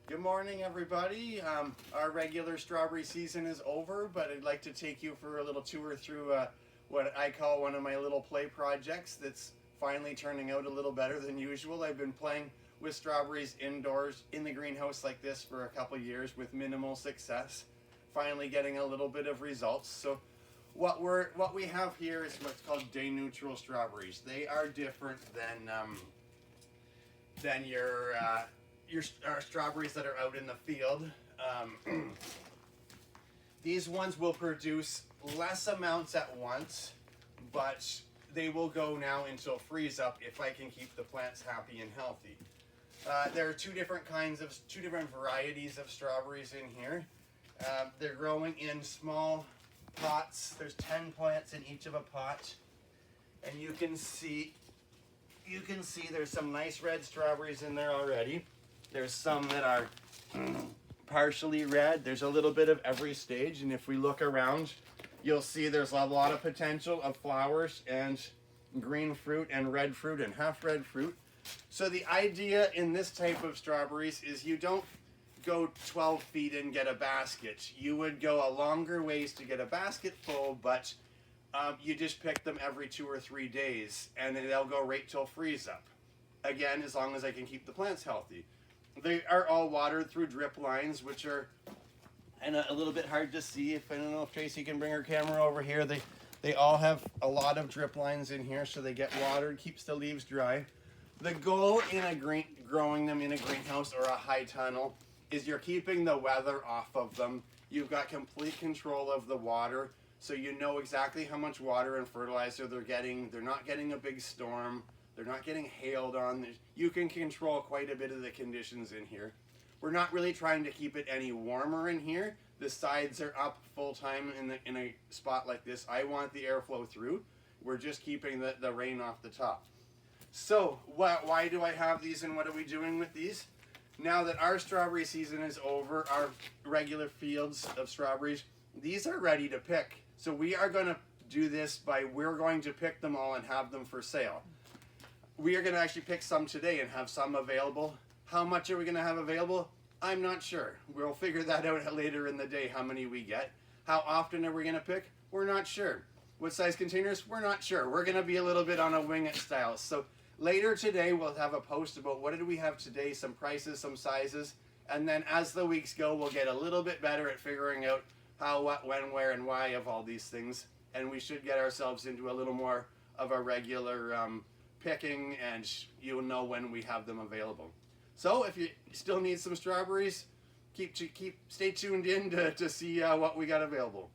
Good morning, everybody. Our regular strawberry season is over, but I'd like to take you for a little tour through what I call one of my little play projects that's finally turning out a little better than usual. I've been playing with strawberries indoors in the greenhouse like this for a couple years with minimal success. Finally getting a little bit of results. So what we have here is what's called day neutral strawberries. They are different than your strawberries that are out in the field. These ones will produce less amounts at once, but they will go now until freeze up if I can keep the plants happy and healthy. There are two different varieties of strawberries in here. They're growing in small pots. There's 10 plants in each of a pot, and you can see there's some nice red strawberries in there already. There's some that are partially red. There's a little bit of every stage, and if we look around, you'll see there's a lot of potential of flowers and green fruit and red fruit and half red fruit. So the idea in this type of strawberries is you don't go 12 feet and get a basket. You would go a longer ways to get a basket full, but you just pick them every 2 or 3 days, and they'll go right till freeze up. Again, as long as I can keep the plants healthy. They are all watered through drip lines, which are and a little bit hard to see. I don't know if Tracy can bring her camera over here. They all have a lot of drip lines in here, so they get watered, keeps the leaves dry. The goal in growing them in a greenhouse or a high tunnel is you're keeping the weather off of them. You've got complete control of the water, so you know exactly how much water and fertilizer they're getting. They're not getting a big storm. They're not getting hailed on. You can control quite a bit of the conditions in here. We're not really trying to keep it any warmer in here. The sides are up full time in a spot like this. I want the airflow through. We're just keeping the rain off the top. So why do I have these, and what are we doing with these? Now that our strawberry season is over, our regular fields of strawberries, these are ready to pick. So we are going to do this we're going to pick them all and have them for sale. We are going to actually pick some today and have some available. How much are we going to have available? I'm not sure. We'll figure that out later in the day, how many we get. How often are we going to pick? We're not sure. What size containers? We're not sure. We're going to be a little bit on a wing it style. So later today, we'll have a post about what did we have today, some prices, some sizes. And then as the weeks go, we'll get a little bit better at figuring out how, what, when, where, and why of all these things. And we should get ourselves into a little more of a regular picking, and you'll know when we have them available. So if you still need some strawberries, stay tuned in to see what we got available.